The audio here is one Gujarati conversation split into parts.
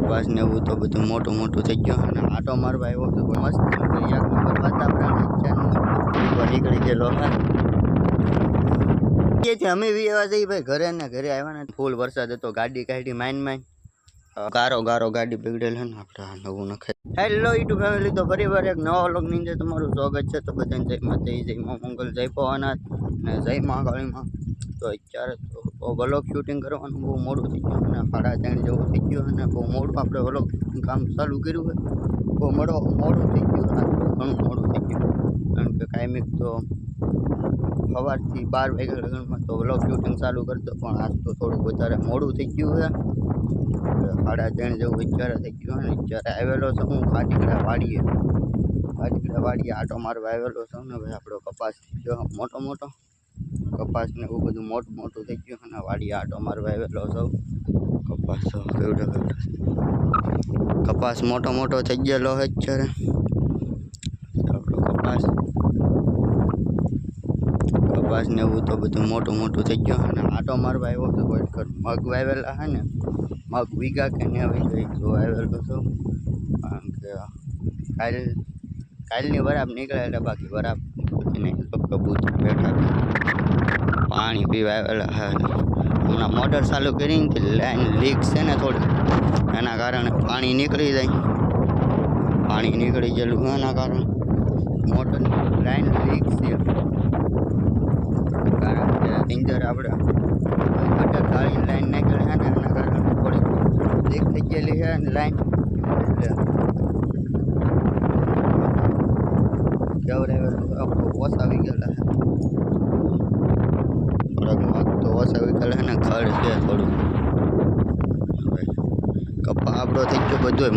કપાસ ને એવું તો બધું મોટું મોટું થઈ ગયું અને આટો મારવા આવ્યો તો મસ્ત એક નંબર વાતાવરણ છે નીકળી ગયેલો હા અમે એવા જઈ ભાઈ ઘરે ને ઘરે આવ્યા ને ફૂલ વરસાદ હતો ગાડી કાઢી માઇન ગારો ગાડી બગડેલ છે ને આપણે નવું નખાય. હેલો યુટ્યુબ ફેમિલી, તો ફરીવાર એક નવા વ્લોગ ની અંદર તમારું સ્વાગત છે. તો બધાને જય માતાજી, જય મા મંગલ, જય ભવાનાથ અને જય મા કાળીમાં. તો અત્યારે તો વ્લોગ શૂટિંગ કરવાનું બહુ મોડું થઈ ગયું અને 3:30 જેવું થઈ ગયું અને બહુ મોડું આપણે વ્લોગ કામ ચાલુ કર્યું હોય. બહુ મોડું થઈ ગયું, ઘણું મોડું થઈ ગયું કારણ કે કાયમિક તો સવારથી 12 વાગ્યા લગનમાં તો વ્લોગ શૂટિંગ ચાલુ કરતો, પણ આજ તો થોડું વધારે મોડું થઈ ગયું છે. 3:30 જેવું અત્યારે થઈ ગયું ને અત્યારે આવેલો છું હું કાટીકડા વાડીએ આટો મારવા આવેલો છું ને ભાઈ આપણો કપાસ થઈ ગયો મોટો કપાસ ને એવું બધું મોટું થઈ ગયું અને વાડીએ આટો મારવા આવેલો છું. કપાસ મોટો થઈ ગયેલો છે અત્યારે આપણો કપાસ ને એવું તો બધું મોટું થઈ ગયું અને આટો મારવા આવ્યો તો કોઈ મગ વાવેલા હે ને મગ વીઘા કે ને આવી જો આવેલો છું કારણ કે કાલની વરાપ નીકળે એટલે બાકી વરાપ નહીં કબૂતર બેઠા પાણી પીવા આવેલા હે. હમણાં મોટર ચાલુ કરીને લાઈન લીક છે ને થોડી, એના કારણે પાણી નીકળી ગયેલું એના કારણે મોટરની લાઈન લીક છે કારણ કે ઇન્જર આપણે ગટર ગાળી લાઈન નીકળે છે ને એના કારણે થોડી લીક થઈ ગયેલી છે અને લાઈન ઓછાવી ગયેલા છે થોડાક મગ તો ઓછાવી ગયેલા છે ને ખડ છે થોડું. કપા આપણો થઈ ગયો બધોય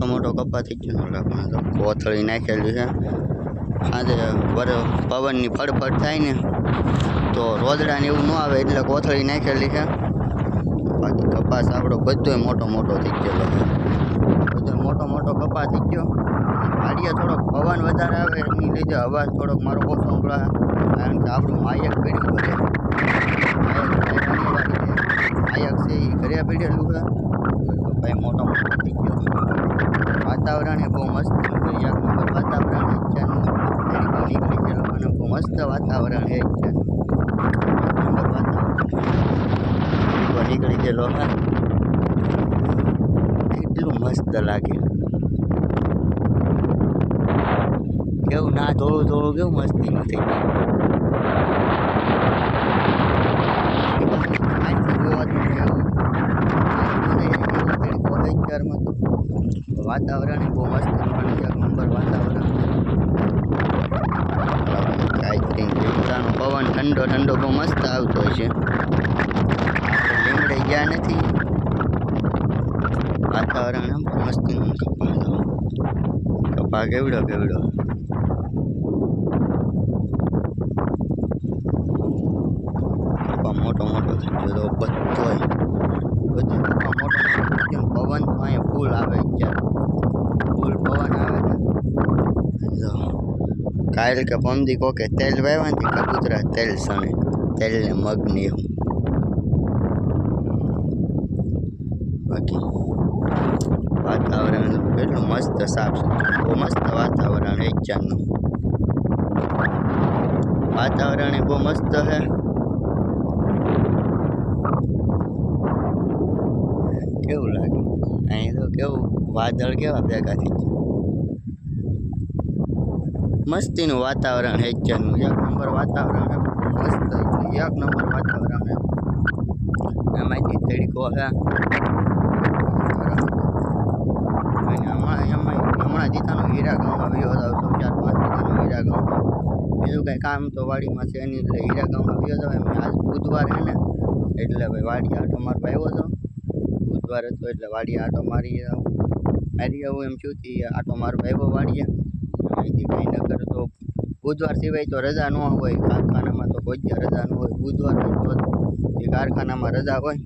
મોટો કપા થઈ ગયો. પણ તો કોથળી નાખેલી છે સાંજે પવનની ફડફડ થાય ને તો રોદડા ને એવું ન આવે એટલે કોથળી નાખેલી છે. બાકી કપાસ આપણો બધોય મોટો થઈ ગયેલો છે, બધો મોટો કપાસ થઈ ગયો. વાડીએ થોડોક પવન વધારે આવે એની લીધે અવાજ થોડોક મારો ઓછો સંભળાય કારણ કે આપણું માયક પડ્યું માયક છે એ ઘરે પડેલું છે. ભાઈ મોટો થઈ ગયો. વાતાવરણ એ બહુ મસ્ત એક નંબર વાતાવરણ છે નીકળી ગયેલો અને બહુ મસ્ત વાતાવરણ છે નંબર વાતાવરણ નીકળી ગયેલો હા કેટલું મસ્ત લાગે કેવું ના થોડું કેવું મસ્તીનું થઈ ગયું. વાતાવરણ બહુ મસ્ત એક નંબર વાતાવરણ. પવન ઠંડો બહુ મસ્ત આવતો હોય છે. લીમડે ગયા નથી, વાતાવરણ બહુ મસ્ત. કપા કેવડો કપા મોટો થઈ ગયો તો બધું કપા મોટો પવન તો અહીંયા ફૂલ આવે ફૂલ પવન આવે ને. કાલ કે પમદી કોકે તેલ વાવ્યા ને કબૂતરા તેલ સણે તેલ ને મગ ને એવું. બાકી વાતાવરણ કેટલું મસ્ત સાફ સુથરું બહુ મસ્ત વાતાવરણ એકચારનું વાતાવરણ એ બહુ મસ્ત છે. કેવું લાગે અહીં તો કેવું વાદળ કેવા ભેગા થઈ ગયા. મસ્તીનું વાતાવરણ એકચારનું એક નંબર વાતાવરણ મસ્ત એક નંબર વાતાવરણ એમાંથી તડકો છે. હમણાં જીતાનો હીરા ગામમાં આવ્યો હતો 4-5 જીતાનો હીરા ગામમાં. બીજું કાંઈ કામ તો વાડીમાં છે નહીં એટલે હીરા ગામમાં આવ્યો હતો. આજ બુધવાર છે ને એટલે ભાઈ વાડી આટો મારવા આવ્યો હતો. બુધવાર હતો એટલે વાડી આટો મારી આવું એમ છું આટો મારવા આવ્યો વાડીએ. અહીંથી કંઈ ન કરે તો બુધવાર સિવાય તો રજા ન હોય કારખાનામાં, તો કોઈ રજા ન હોય. બુધવાર હોય તો એ કારખાનામાં રજા હોય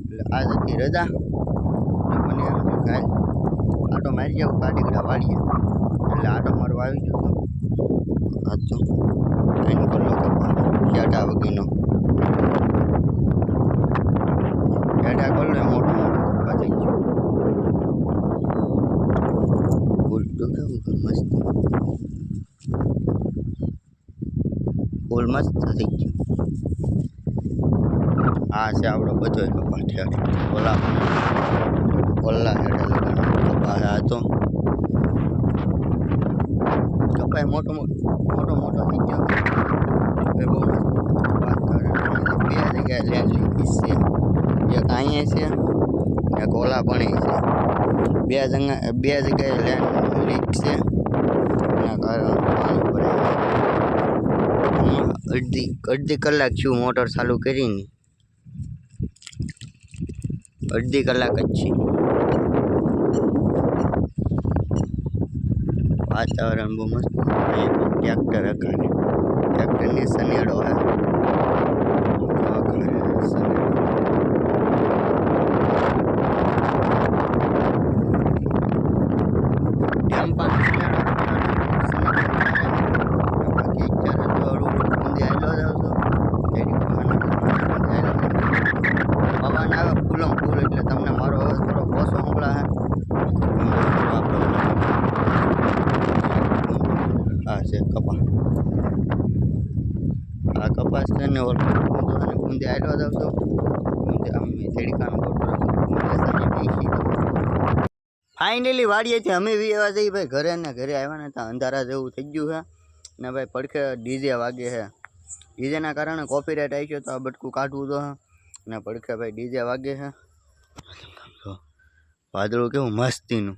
એટલે આજ હતી રજા. મને એમ કે કાલ આટો મારી જાવ કાટીકડા વાડીએ એટલે આટો મારવા આવી ગયો હતો. આજ તો કંઈ કરો કપા ક્યાટા વગીનો હેડા કોલ મોટું મોટું થઈ ગયું ઉલટું કેવું મસ્ત ફૂલ મસ્ત થઈ ગયું આ છે આપણો બધો કપા ઠેર ઓલા હેડા લગાડવાનો કપા આ તો કપાય મોટો થઈ ગયો હવે બહુ વાત કરે બે જગ્યાએ લેન્ડ લીધી છે એક અહીંયા છે એક ઓલા પણ છે બે જગ્યાએ લેન્ડ લીક છે એના કારણે અડધી કલાક છું મોટર ચાલુ કરીને અડધી કલાક જ છે વાતાવરણ બહુ મસ્ત ટ્રેક્ટર હકાને ટ્રેક્ટરને સનેડો હે પવન આવે ફૂલમ ફૂલ એટલે તમને મારો અવાજ થોડો ઓછો સંભળાય આ છે કપા આ કપાસ છે ને ઓલો કુંદે આવેલો જાવ છો કુંદે અમે તેડીકાનો ફાઇનલી વાડીએથી અમે બી એવા જઈએ ભાઈ ઘરે ને ઘરે આવ્યા ને ત્યાં અંધારા જેવું થઈ ગયું છે ને ભાઈ પડખે ડીજે વાગે છે ડીજેના કારણે કોપીરાઇટ આવી ગયો તો આ બટકું કાઢવું તો ને પડખે ભાઈ ડીજે વાગે છે વાદળું કેવું મસ્તીનું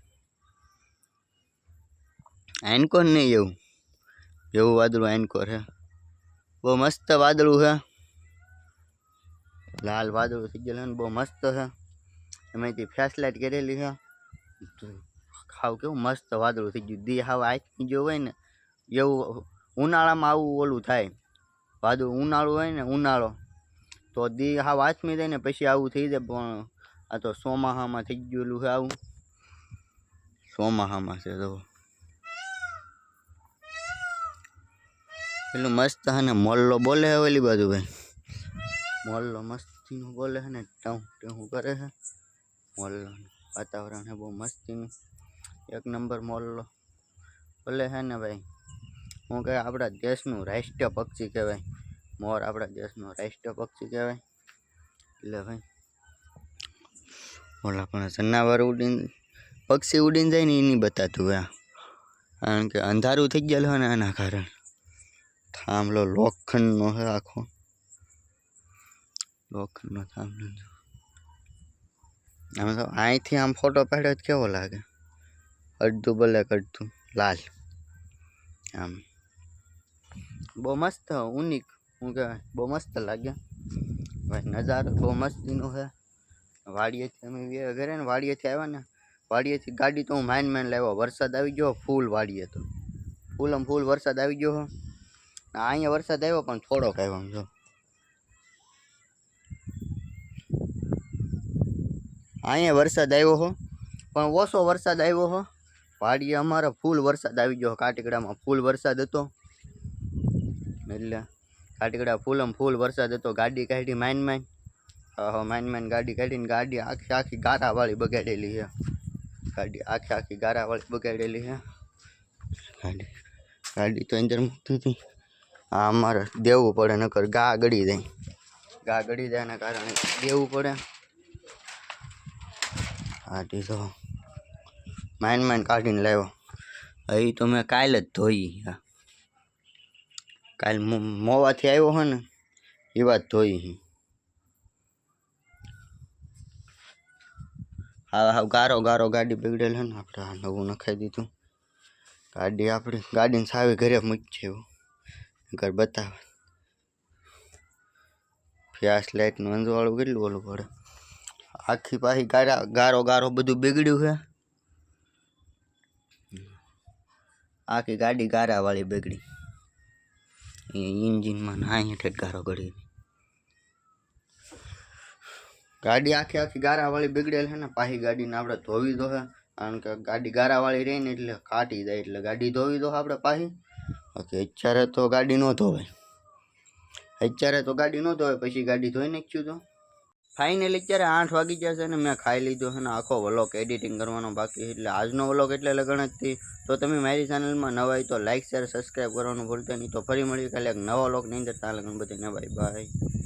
આનકોર નહીં એવું વાદળું આનકોર છે બહુ મસ્ત વાદળું છે લાલ વાદળું થઈ ગયેલું બહુ મસ્ત છે એમાંથી ફ્લેશ લાઇટ કરેલી છે ખાવ કેવું મસ્ત વાદળું થઈ ગયું દી હાવ આંખની જો હોય ને એવું ઉનાળામાં આવું ઓલું થાય વાદળું ઉનાળું હોય ને ઉનાળો તો દી હાવ આથમી જાય ને પછી આવું થઈ જાય પણ આ તો ચોમાસામાં થઈ ગયેલું છે આવું ચોમાસામાં છે તો પેલું મસ્ત હે ને મોલ્લો બોલે હે ઓલી બાજુ ભાઈ મોલ્લો મસ્તીનું બોલે છે ને ટાઉં ટાઉં કરે છે મોલ્લો વાતાવરણ છે બહુ મસ્તીનું એક નંબર મોલ્લો બોલે છે ને ભાઈ હું કહે આપણા દેશનું રાષ્ટ્રીય પક્ષી કહેવાય મોર આપણા દેશનું રાષ્ટ્રીય પક્ષી કહેવાય એટલે ભાઈ ઓલા પણ જનાવર ઉડીને પક્ષી ઉડીને જાય ને એ નહીં બતાતું ભાઈ કારણ કે અંધારું થઈ ગયેલું હોય ને એના કારણે થાંભલો લોખંડનો છે આખો લોખંડનો થાંભલો આમ તો અહીંથી આમ ફોટો પાડ્યો તો કેવો લાગે અડધું બ્લેક અડધું લાલ આમ બહુ મસ્ત યુનિક શું કહેવાય બહુ મસ્ત લાગે ભાઈ નજારો બહુ મસ્તીનો છે વાડીએથી અમે ઘરે ને વાડીએથી આવ્યા ને વાડીએથી ગાડી તો હું માઇન લાવ્યો વરસાદ આવી ગયો ફૂલ વાડીએ તો ફૂલ વરસાદ આવી ગયો અહીંયા વરસાદ આવ્યો પણ થોડોક આવ્યો જો અહીંયા વરસાદ આવ્યો હો પણ ઓછો વરસાદ આવ્યો હો વાડીએ અમારે ફૂલ વરસાદ આવી ગયો કાટીકડામાં ફૂલ વરસાદ હતો એટલે કાટીકડા ફૂલ વરસાદ હતો ગાડી કાઢી માઇન ગાડી કાઢીને ગાડી આખી ગારાવાળી બગાડેલી છે ગાડી આખી ગારાવાળી બગાડેલી છે ગાડી તો અંદર મૂકતી હતી આ અમારે દેવું પડે નકર ગા ગળી જાય એના કારણે દેવું પડે ગાડી તો માઇન કાઢીને લાવ્યો એ તો મેં કાલ જ ધોઈ કાલ મોવાથી આવ્યો હોય ને એ વાત ધોઈ હા ગારો ગાડી બગડેલ છે ને આપણે નવું નખાઈ દીધું ગાડી આપણી ગાડીને સાવી ઘરે મૂકી છે એવું ઘર બતાવે ફ્લેશ લાઇટનું અંજવાળું કેટલું ઓલું પડે આખી પાછી ગારો બધું બગડ્યું છે આખી ગાડી ગારાવાળી બગડી इंजिन में गारो गड़ी गाड़ी आखी गारा वाली बिगड़ेल है ने पाही गाड़ी ने आपणे धोवी दो है कारण के गाड़ी गारा वाली रही ने એટલે કાટી જાય એટલે ગાડી ધોવી દો આપણે પાહી ઓકે અત્યારે તો ગાડી નો ધોવાય અત્યારે તો ગાડી નો ધોવાય પછી ગાડી ધોઈ નાખ્યું તો ફાઇનલી અત્યારે 8 વાગી ગયા છે ને મેં ખાઈ લીધું છે ને આખો વ્લોગ એડિટિંગ કરવાનો બાકી છે. એટલે આજનો વ્લોગ એટલે લગન જ થી. તો તમે મારી ચેનલમાં નવા હોય તો લાઇક શેર સબસ્ક્રાઈબ કરવાનું ભૂલતા નહીં. તો ફરી મળીએ કાલે એક નવા વ્લોગની અંદર. ત્યાં લગન બધાને બાય બાય.